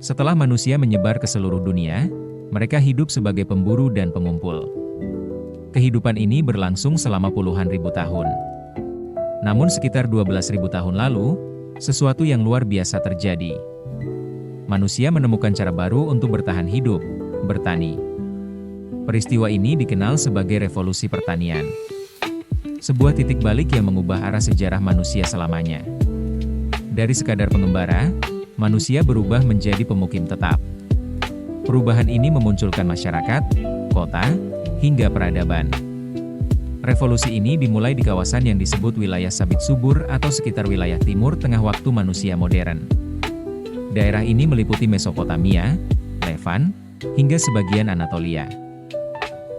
Setelah manusia menyebar ke seluruh dunia, mereka hidup sebagai pemburu dan pengumpul. Kehidupan ini berlangsung selama puluhan ribu tahun. Namun sekitar 12.000 tahun lalu, sesuatu yang luar biasa terjadi. Manusia menemukan cara baru untuk bertahan hidup, bertani. Peristiwa ini dikenal sebagai revolusi pertanian. Sebuah titik balik yang mengubah arah sejarah manusia selamanya. Dari sekadar pengembara, manusia berubah menjadi pemukim tetap. Perubahan ini memunculkan masyarakat, kota, hingga peradaban. Revolusi ini dimulai di kawasan yang disebut wilayah sabit subur atau sekitar wilayah timur tengah waktu manusia modern. Daerah ini meliputi Mesopotamia, Levan, hingga sebagian Anatolia.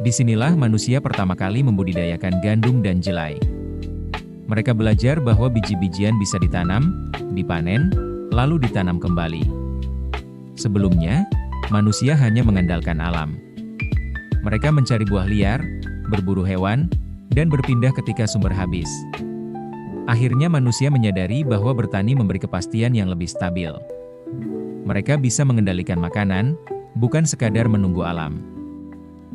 Disinilah manusia pertama kali membudidayakan gandum dan jelai. Mereka belajar bahwa biji-bijian bisa ditanam, dipanen, lalu ditanam kembali. Sebelumnya, manusia hanya mengandalkan alam. Mereka mencari buah liar, berburu hewan, dan berpindah ketika sumber habis. Akhirnya manusia menyadari bahwa bertani memberi kepastian yang lebih stabil. Mereka bisa mengendalikan makanan, bukan sekadar menunggu alam.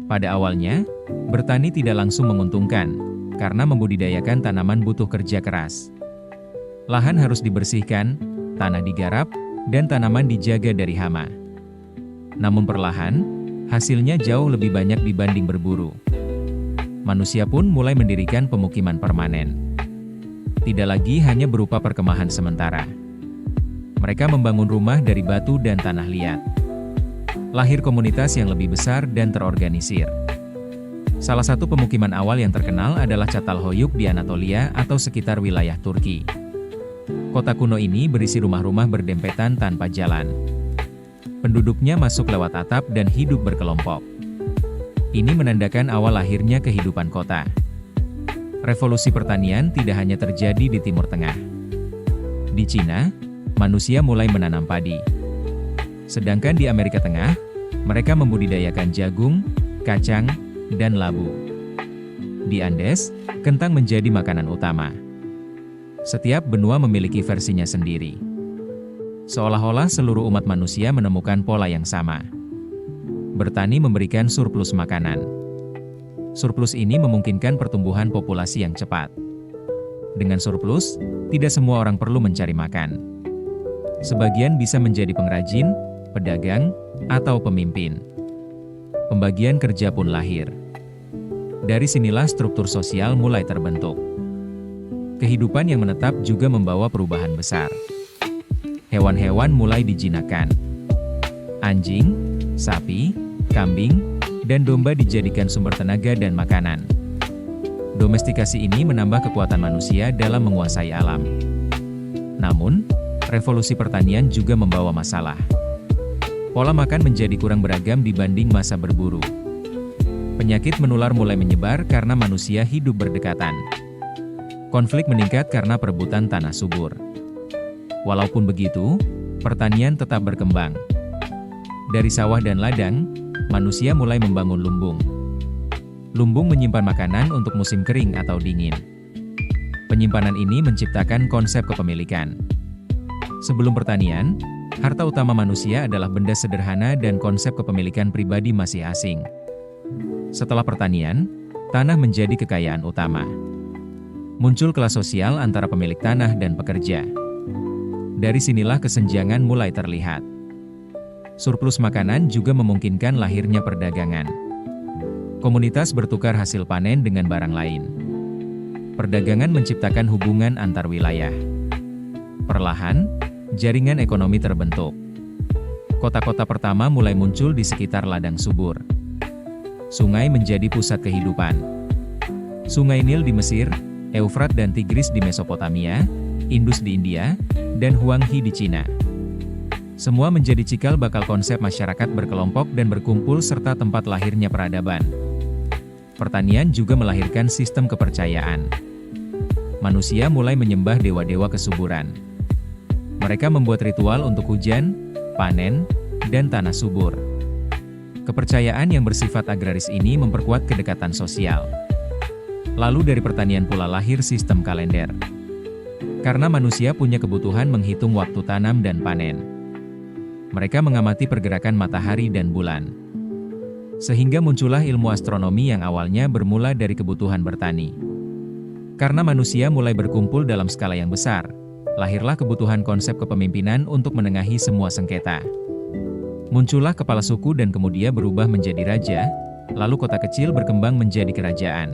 Pada awalnya, bertani tidak langsung menguntungkan, karena membudidayakan tanaman butuh kerja keras. Lahan harus dibersihkan, tanah digarap, dan tanaman dijaga dari hama. Namun perlahan, hasilnya jauh lebih banyak dibanding berburu. Manusia pun mulai mendirikan pemukiman permanen. Tidak lagi hanya berupa perkemahan sementara. Mereka membangun rumah dari batu dan tanah liat. Lahir komunitas yang lebih besar dan terorganisir. Salah satu pemukiman awal yang terkenal adalah Çatalhöyük di Anatolia atau sekitar wilayah Turki. Kota kuno ini berisi rumah-rumah berdempetan tanpa jalan. Penduduknya masuk lewat atap dan hidup berkelompok. Ini menandakan awal lahirnya kehidupan kota. Revolusi pertanian tidak hanya terjadi di Timur Tengah. Di Cina, manusia mulai menanam padi. Sedangkan di Amerika Tengah, mereka membudidayakan jagung, kacang, dan labu. Di Andes, kentang menjadi makanan utama. Setiap benua memiliki versinya sendiri. Seolah-olah seluruh umat manusia menemukan pola yang sama. Bertani memberikan surplus makanan. Surplus ini memungkinkan pertumbuhan populasi yang cepat. Dengan surplus, tidak semua orang perlu mencari makan. Sebagian bisa menjadi pengrajin, pedagang, atau pemimpin. Pembagian kerja pun lahir. Dari sinilah struktur sosial mulai terbentuk. Kehidupan yang menetap juga membawa perubahan besar. Hewan-hewan mulai dijinakkan. Anjing, sapi, kambing, dan domba dijadikan sumber tenaga dan makanan. Domestikasi ini menambah kekuatan manusia dalam menguasai alam. Namun, revolusi pertanian juga membawa masalah. Pola makan menjadi kurang beragam dibanding masa berburu. Penyakit menular mulai menyebar karena manusia hidup berdekatan. Konflik meningkat karena perebutan tanah subur. Walaupun begitu, pertanian tetap berkembang. Dari sawah dan ladang, manusia mulai membangun lumbung. Lumbung menyimpan makanan untuk musim kering atau dingin. Penyimpanan ini menciptakan konsep kepemilikan. Sebelum pertanian, harta utama manusia adalah benda sederhana dan konsep kepemilikan pribadi masih asing. Setelah pertanian, tanah menjadi kekayaan utama. Muncul kelas sosial antara pemilik tanah dan pekerja. Dari sinilah kesenjangan mulai terlihat. Surplus makanan juga memungkinkan lahirnya perdagangan. Komunitas bertukar hasil panen dengan barang lain. Perdagangan menciptakan hubungan antar wilayah. Perlahan, jaringan ekonomi terbentuk. Kota-kota pertama mulai muncul di sekitar ladang subur. Sungai menjadi pusat kehidupan. Sungai Nil di Mesir, Eufrat dan Tigris di Mesopotamia, Indus di India, dan Huanghe di Cina. Semua menjadi cikal bakal konsep masyarakat berkelompok dan berkumpul serta tempat lahirnya peradaban. Pertanian juga melahirkan sistem kepercayaan. Manusia mulai menyembah dewa-dewa kesuburan. Mereka membuat ritual untuk hujan, panen, dan tanah subur. Kepercayaan yang bersifat agraris ini memperkuat kedekatan sosial. Lalu dari pertanian pula lahir sistem kalender. Karena manusia punya kebutuhan menghitung waktu tanam dan panen. mereka mengamati pergerakan matahari dan bulan. Sehingga muncullah ilmu astronomi yang awalnya bermula dari kebutuhan bertani. Karena manusia mulai berkumpul dalam skala yang besar, lahirlah kebutuhan konsep kepemimpinan untuk menengahi semua sengketa. Muncullah kepala suku dan kemudian berubah menjadi raja, lalu kota kecil berkembang menjadi kerajaan.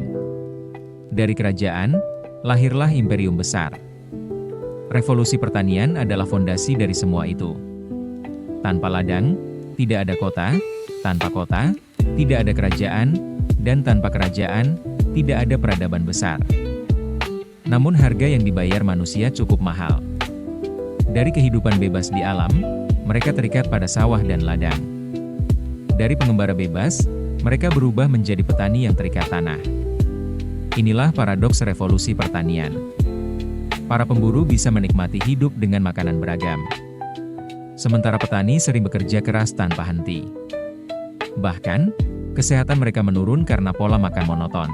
Dari kerajaan, lahirlah imperium besar. Revolusi pertanian adalah fondasi dari semua itu. Tanpa ladang, tidak ada kota, tanpa kota, tidak ada kerajaan, dan tanpa kerajaan, tidak ada peradaban besar. Namun harga yang dibayar manusia cukup mahal. Dari kehidupan bebas di alam, mereka terikat pada sawah dan ladang. Dari pengembara bebas, mereka berubah menjadi petani yang terikat tanah. Inilah paradoks revolusi pertanian. Para pemburu bisa menikmati hidup dengan makanan beragam. Sementara petani sering bekerja keras tanpa henti. Bahkan, kesehatan mereka menurun karena pola makan monoton.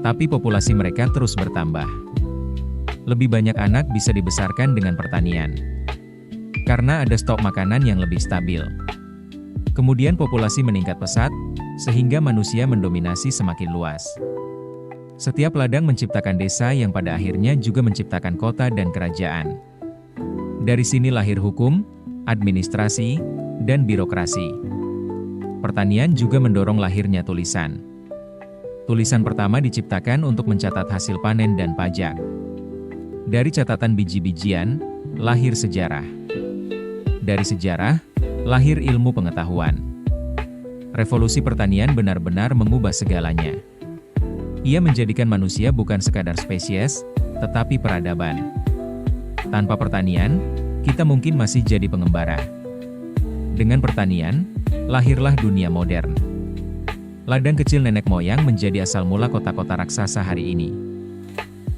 Tapi populasi mereka terus bertambah. Lebih banyak anak bisa dibesarkan dengan pertanian. Karena ada stok makanan yang lebih stabil. Kemudian populasi meningkat pesat, sehingga manusia mendominasi semakin luas. Setiap ladang menciptakan desa yang pada akhirnya juga menciptakan kota dan kerajaan. Dari sini lahir hukum, administrasi, dan birokrasi. Pertanian juga mendorong lahirnya tulisan. Tulisan pertama diciptakan untuk mencatat hasil panen dan pajak. Dari catatan biji-bijian, lahir sejarah. Dari sejarah, lahir ilmu pengetahuan. Revolusi pertanian benar-benar mengubah segalanya. Ia menjadikan manusia bukan sekadar spesies, tetapi peradaban. Tanpa pertanian, kita mungkin masih jadi pengembara. Dengan pertanian, lahirlah dunia modern. Ladang kecil nenek moyang menjadi asal mula kota-kota raksasa hari ini.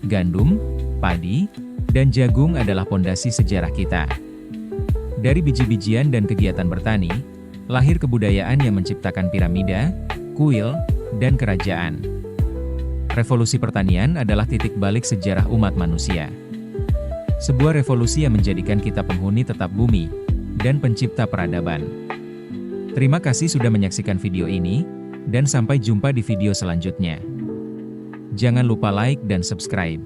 Gandum, padi, dan jagung adalah pondasi sejarah kita. Dari biji-bijian dan kegiatan bertani, lahir kebudayaan yang menciptakan piramida, kuil, dan kerajaan. Revolusi pertanian adalah titik balik sejarah umat manusia. Sebuah revolusi yang menjadikan kita penghuni tetap bumi, dan pencipta peradaban. Terima kasih sudah menyaksikan video ini, dan sampai jumpa di video selanjutnya. Jangan lupa like dan subscribe.